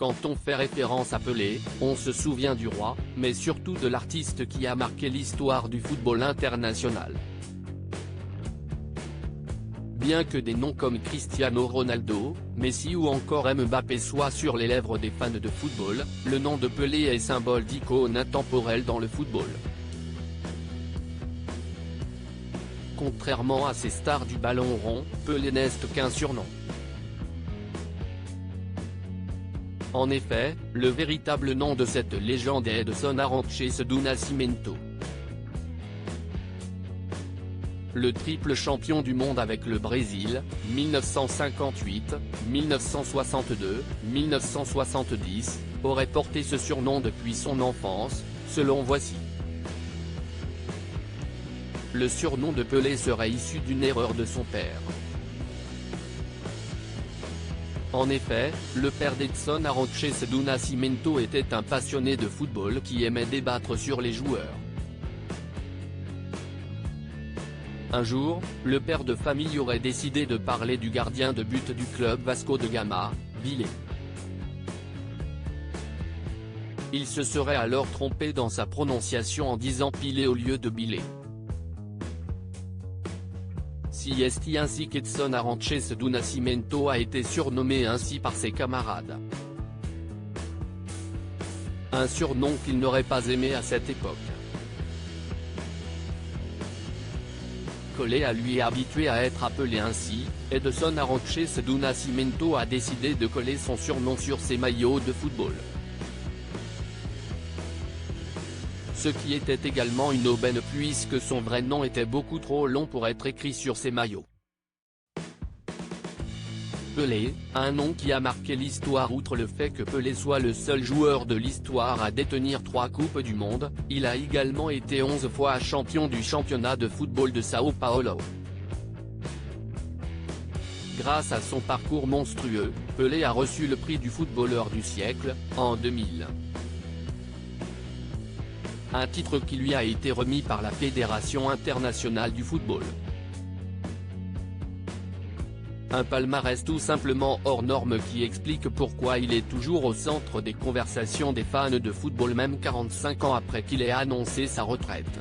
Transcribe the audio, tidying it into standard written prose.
Quand on fait référence à Pelé, on se souvient du roi, mais surtout de l'artiste qui a marqué l'histoire du football international. Bien que des noms comme Cristiano Ronaldo, Messi ou encore Mbappé soient sur les lèvres des fans de football, le nom de Pelé est symbole d'icône intemporelle dans le football. Contrairement à ces stars du ballon rond, Pelé n'est qu'un surnom. En effet, le véritable nom de cette légende est Edson Arantes do Nascimento. Le triple champion du monde avec le Brésil, 1958, 1962, 1970, aurait porté ce surnom depuis son enfance, selon Voici. Le surnom de Pelé serait issu d'une erreur de son père. En effet, le père d'Edson Arantes do Nascimento était un passionné de football qui aimait débattre sur les joueurs. Un jour, le père de famille aurait décidé de parler du gardien de but du club Vasco de Gama, Pelé. Il se serait alors trompé dans sa prononciation en disant Pelé au lieu de Pelé. Si est ainsi qu'Edson Arantes do Nascimento a été surnommé ainsi par ses camarades. Un surnom qu'il n'aurait pas aimé à cette époque. Pelé a lui habitué à être appelé ainsi, Edson Arantes do Nascimento a décidé de coller son surnom sur ses maillots de football. Ce qui était également une aubaine puisque son vrai nom était beaucoup trop long pour être écrit sur ses maillots. Pelé, un nom qui a marqué l'histoire. Outre le fait que Pelé soit le seul joueur de l'histoire à détenir 3 coupes du monde, il a également été 11 fois champion du championnat de football de São Paulo. Grâce à son parcours monstrueux, Pelé a reçu le prix du footballeur du siècle, en 2000. Un titre qui lui a été remis par la Fédération internationale du football. Un palmarès tout simplement hors norme qui explique pourquoi il est toujours au centre des conversations des fans de football même 45 ans après qu'il ait annoncé sa retraite.